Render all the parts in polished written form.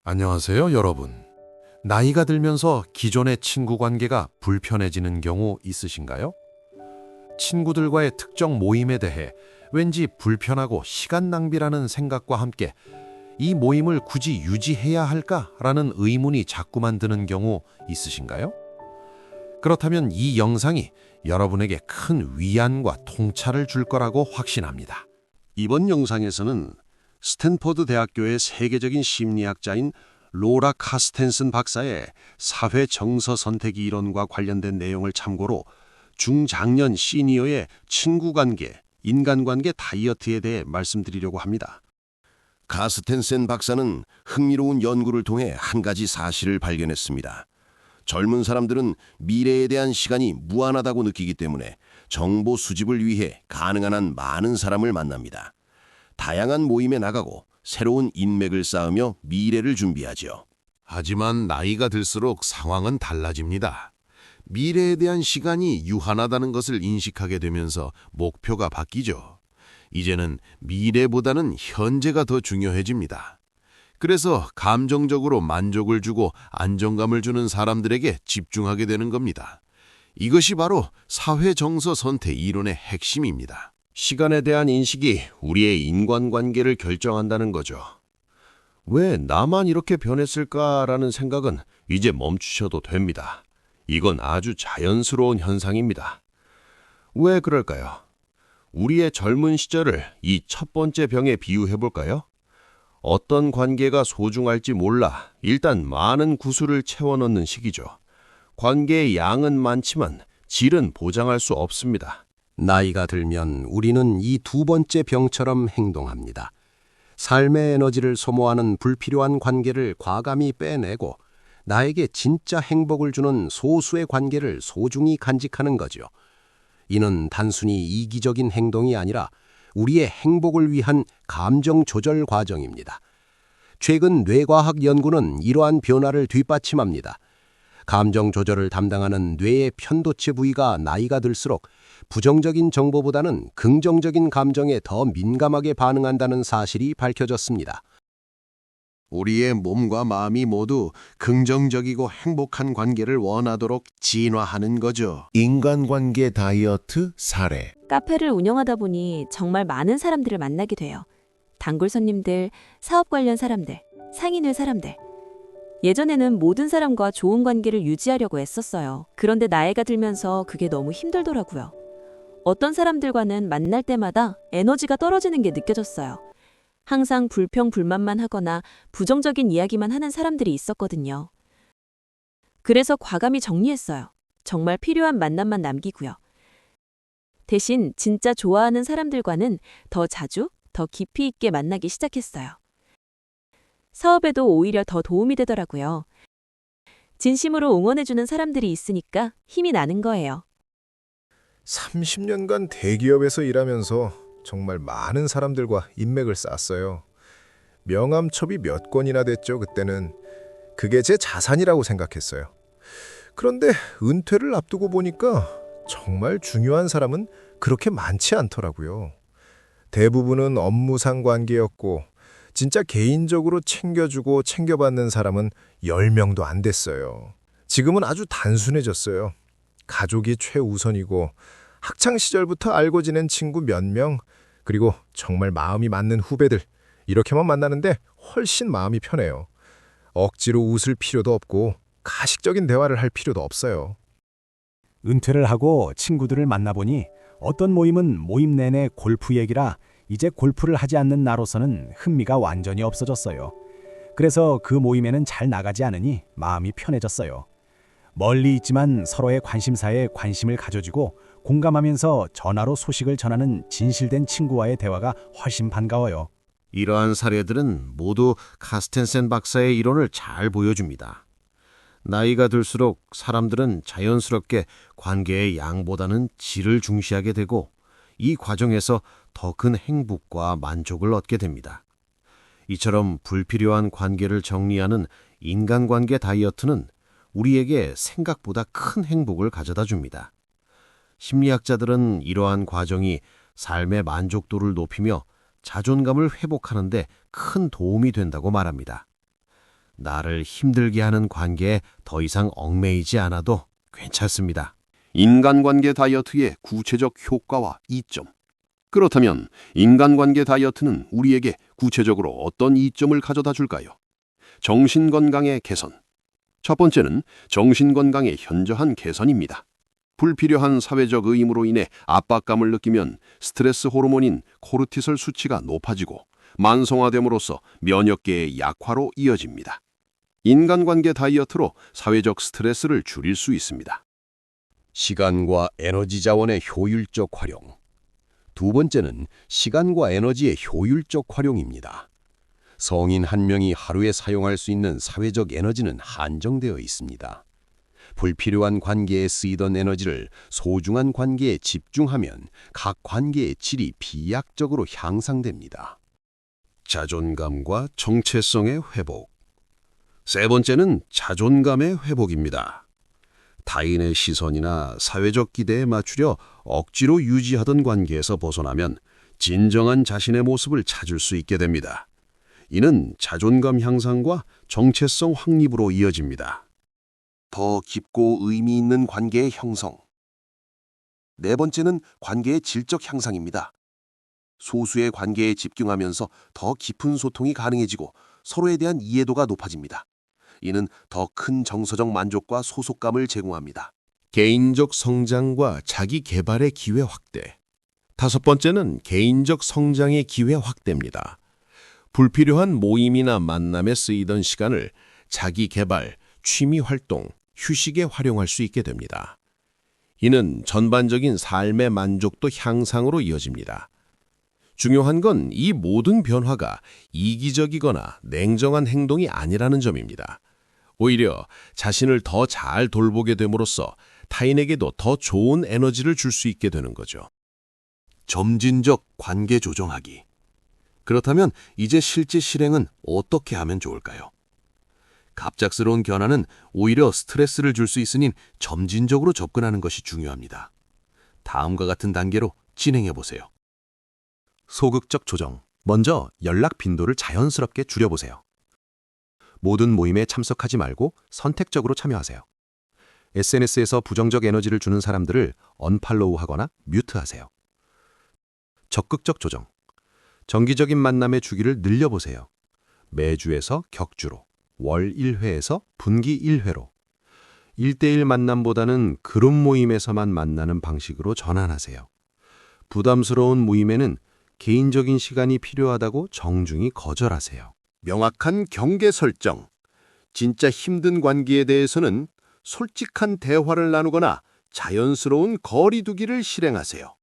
안녕하세요, 여러분. 나이가 들면서 기존의 친구 관계가 불편해지는 경우 있으신가요? 친구들과의 특정 모임에 대해 왠지 불편하고 시간 낭비라는 생각과 함께 이 모임을 굳이 유지해야 할까라는 의문이 자꾸만 드는 경우 있으신가요? 그렇다면 이 영상이 여러분에게 큰 위안과 통찰을 줄 거라고 확신합니다. 이번 영상에서는 스탠퍼드 대학교의 세계적인 심리학자인 로라 카스텐슨 박사의 사회 정서 선택 이론과 관련된 내용을 참고로 중장년 시니어의 친구관계, 인간관계 다이어트에 대해 말씀드리려고 합니다. 카스텐센 박사는 흥미로운 연구를 통해 한 가지 사실을 발견했습니다. 젊은 사람들은 미래에 대한 시간이 무한하다고 느끼기 때문에 정보 수집을 위해 가능한 한 많은 사람을 만납니다. 다양한 모임에 나가고 새로운 인맥을 쌓으며 미래를 준비하죠. 하지만 나이가 들수록 상황은 달라집니다. 미래에 대한 시간이 유한하다는 것을 인식하게 되면서 목표가 바뀌죠. 이제는 미래보다는 현재가 더 중요해집니다. 그래서 감정적으로 만족을 주고 안정감을 주는 사람들에게 집중하게 되는 겁니다. 이것이 바로 사회 정서 선택 이론의 핵심입니다. 시간에 대한 인식이 우리의 인간관계를 결정한다는 거죠. 왜 나만 이렇게 변했을까라는 생각은 이제 멈추셔도 됩니다. 이건 아주 자연스러운 현상입니다. 왜 그럴까요? 우리의 젊은 시절을 이 첫 번째 병에 비유해볼까요? 어떤 관계가 소중할지 몰라 일단 많은 구슬을 채워넣는 시기죠. 관계의 양은 많지만 질은 보장할 수 없습니다. 나이가 들면 우리는 이 두 번째 병처럼 행동합니다. 삶의 에너지를 소모하는 불필요한 관계를 과감히 빼내고 나에게 진짜 행복을 주는 소수의 관계를 소중히 간직하는 거죠. 이는 단순히 이기적인 행동이 아니라 우리의 행복을 위한 감정 조절 과정입니다. 최근 뇌과학 연구는 이러한 변화를 뒷받침합니다. 감정 조절을 담당하는 뇌의 편도체 부위가 나이가 들수록 부정적인 정보보다는 긍정적인 감정에 더 민감하게 반응한다는 사실이 밝혀졌습니다. 우리의 몸과 마음이 모두 긍정적이고 행복한 관계를 원하도록 진화하는 거죠. 인간관계 다이어트 사례. 카페를 운영하다 보니 정말 많은 사람들을 만나게 돼요. 단골 손님들, 사업 관련 사람들, 상인회 사람들. 예전에는 모든 사람과 좋은 관계를 유지하려고 애썼어요. 그런데 나이가 들면서 그게 너무 힘들더라고요. 어떤 사람들과는 만날 때마다 에너지가 떨어지는 게 느껴졌어요. 항상 불평불만만 하거나 부정적인 이야기만 하는 사람들이 있었거든요. 그래서 과감히 정리했어요. 정말 필요한 만남만 남기고요. 대신 진짜 좋아하는 사람들과는 더 자주, 더 깊이 있게 만나기 시작했어요. 사업에도 오히려 더 도움이 되더라고요. 진심으로 응원해주는 사람들이 있으니까 힘이 나는 거예요. 30년간 대기업에서 일하면서 정말 많은 사람들과 인맥을 쌓았어요. 명함첩이 몇 건이나 됐죠, 그때는. 그게 제 자산이라고 생각했어요. 그런데 은퇴를 앞두고 보니까 정말 중요한 사람은 그렇게 많지 않더라고요. 대부분은 업무상 관계였고 진짜 개인적으로 챙겨주고 챙겨받는 사람은 10명도 안 됐어요. 지금은 아주 단순해졌어요. 가족이 최우선이고 학창시절부터 알고 지낸 친구 몇 명, 그리고 정말 마음이 맞는 후배들, 이렇게만 만나는데 훨씬 마음이 편해요. 억지로 웃을 필요도 없고 가식적인 대화를 할 필요도 없어요. 은퇴를 하고 친구들을 만나보니 어떤 모임은 모임 내내 골프 얘기라 이제 골프를 하지 않는 나로서는 흥미가 완전히 없어졌어요. 그래서 그 모임에는 잘 나가지 않으니 마음이 편해졌어요. 멀리 있지만 서로의 관심사에 관심을 가져주고 공감하면서 전화로 소식을 전하는 진실된 친구와의 대화가 훨씬 반가워요. 이러한 사례들은 모두 카스텐센 박사의 이론을 잘 보여줍니다. 나이가 들수록 사람들은 자연스럽게 관계의 양보다는 질을 중시하게 되고 이 과정에서 더 큰 행복과 만족을 얻게 됩니다. 이처럼 불필요한 관계를 정리하는 인간관계 다이어트는 우리에게 생각보다 큰 행복을 가져다 줍니다. 심리학자들은 이러한 과정이 삶의 만족도를 높이며 자존감을 회복하는 데 큰 도움이 된다고 말합니다. 나를 힘들게 하는 관계에 더 이상 얽매이지 않아도 괜찮습니다. 인간관계 다이어트의 구체적 효과와 이점. 그렇다면 인간관계 다이어트는 우리에게 구체적으로 어떤 이점을 가져다 줄까요? 정신건강의 개선. 첫 번째는 정신건강의 현저한 개선입니다. 불필요한 사회적 의무로 인해 압박감을 느끼면 스트레스 호르몬인 코르티솔 수치가 높아지고 만성화됨으로써 면역계의 약화로 이어집니다. 인간관계 다이어트로 사회적 스트레스를 줄일 수 있습니다. 시간과 에너지 자원의 효율적 활용. 두 번째는 시간과 에너지의 효율적 활용입니다. 성인 한 명이 하루에 사용할 수 있는 사회적 에너지는 한정되어 있습니다. 불필요한 관계에 쓰이던 에너지를 소중한 관계에 집중하면 각 관계의 질이 비약적으로 향상됩니다. 자존감과 정체성의 회복. 세 번째는 자존감의 회복입니다. 타인의 시선이나 사회적 기대에 맞추려 억지로 유지하던 관계에서 벗어나면 진정한 자신의 모습을 찾을 수 있게 됩니다. 이는 자존감 향상과 정체성 확립으로 이어집니다. 더 깊고 의미 있는 관계의 형성. 네 번째는 관계의 질적 향상입니다. 소수의 관계에 집중하면서 더 깊은 소통이 가능해지고 서로에 대한 이해도가 높아집니다. 이는 더 큰 정서적 만족과 소속감을 제공합니다. 개인적 성장과 자기 개발의 기회 확대. 다섯 번째는 개인적 성장의 기회 확대입니다. 불필요한 모임이나 만남에 쓰이던 시간을 자기 개발, 취미 활동, 휴식에 활용할 수 있게 됩니다. 이는 전반적인 삶의 만족도 향상으로 이어집니다. 중요한 건 이 모든 변화가 이기적이거나 냉정한 행동이 아니라는 점입니다. 오히려 자신을 더 잘 돌보게 됨으로써 타인에게도 더 좋은 에너지를 줄 수 있게 되는 거죠. 점진적 관계 조정하기. 그렇다면 이제 실제 실행은 어떻게 하면 좋을까요? 갑작스러운 변화는 오히려 스트레스를 줄 수 있으니 점진적으로 접근하는 것이 중요합니다. 다음과 같은 단계로 진행해 보세요. 소극적 조정. 먼저 연락 빈도를 자연스럽게 줄여보세요. 모든 모임에 참석하지 말고 선택적으로 참여하세요. SNS에서 부정적 에너지를 주는 사람들을 언팔로우하거나 뮤트하세요. 적극적 조정. 정기적인 만남의 주기를 늘려보세요. 매주에서 격주로, 월 1회에서 분기 1회로. 1대1 만남보다는 그룹 모임에서만 만나는 방식으로 전환하세요. 부담스러운 모임에는 개인적인 시간이 필요하다고 정중히 거절하세요. 명확한 경계 설정. 진짜 힘든 관계에 대해서는 솔직한 대화를 나누거나 자연스러운 거리 두기를 실행하세요.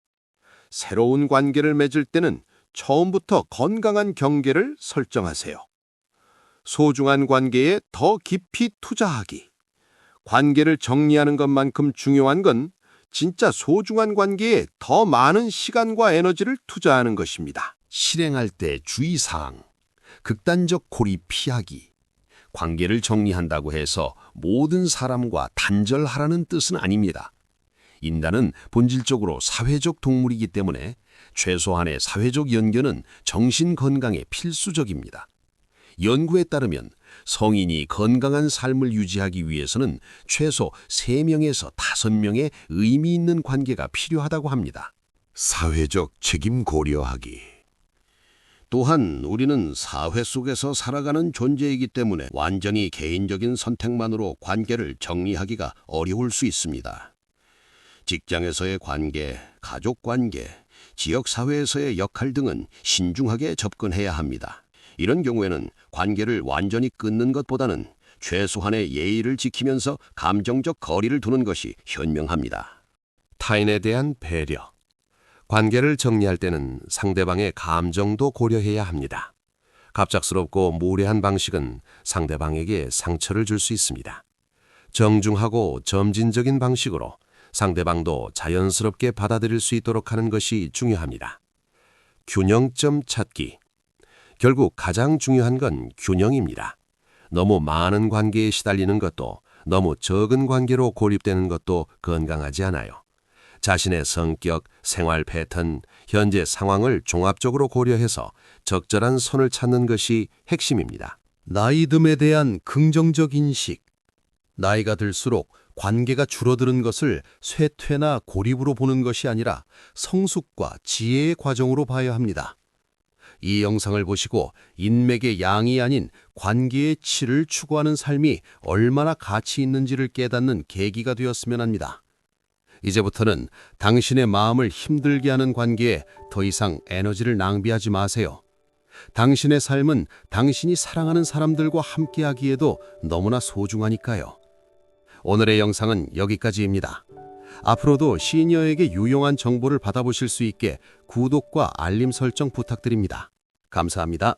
새로운 관계를 맺을 때는 처음부터 건강한 경계를 설정하세요. 소중한 관계에 더 깊이 투자하기. 관계를 정리하는 것만큼 중요한 건 진짜 소중한 관계에 더 많은 시간과 에너지를 투자하는 것입니다. 실행할 때 주의사항. 극단적 고립 피하기. 관계를 정리한다고 해서 모든 사람과 단절하라는 뜻은 아닙니다. 인간은 본질적으로 사회적 동물이기 때문에 최소한의 사회적 연결은 정신 건강에 필수적입니다. 연구에 따르면 성인이 건강한 삶을 유지하기 위해서는 최소 3명에서 5명의 의미 있는 관계가 필요하다고 합니다. 사회적 책임 고려하기. 또한 우리는 사회 속에서 살아가는 존재이기 때문에 완전히 개인적인 선택만으로 관계를 정리하기가 어려울 수 있습니다. 직장에서의 관계, 가족 관계, 지역사회에서의 역할 등은 신중하게 접근해야 합니다. 이런 경우에는 관계를 완전히 끊는 것보다는 최소한의 예의를 지키면서 감정적 거리를 두는 것이 현명합니다. 타인에 대한 배려. 관계를 정리할 때는 상대방의 감정도 고려해야 합니다. 갑작스럽고 무례한 방식은 상대방에게 상처를 줄 수 있습니다. 정중하고 점진적인 방식으로 상대방도 자연스럽게 받아들일 수 있도록 하는 것이 중요합니다. 균형점 찾기. 결국 가장 중요한 건 균형입니다. 너무 많은 관계에 시달리는 것도 너무 적은 관계로 고립되는 것도 건강하지 않아요. 자신의 성격, 생활 패턴, 현재 상황을 종합적으로 고려해서 적절한 선을 찾는 것이 핵심입니다. 나이듦에 대한 긍정적 인식. 나이가 들수록 관계가 줄어드는 것을 쇠퇴나 고립으로 보는 것이 아니라 성숙과 지혜의 과정으로 봐야 합니다. 이 영상을 보시고 인맥의 양이 아닌 관계의 질을 추구하는 삶이 얼마나 가치 있는지를 깨닫는 계기가 되었으면 합니다. 이제부터는 당신의 마음을 힘들게 하는 관계에 더 이상 에너지를 낭비하지 마세요. 당신의 삶은 당신이 사랑하는 사람들과 함께하기에도 너무나 소중하니까요. 오늘의 영상은 여기까지입니다. 앞으로도 시니어에게 유용한 정보를 받아보실 수 있게 구독과 알림 설정 부탁드립니다. 감사합니다.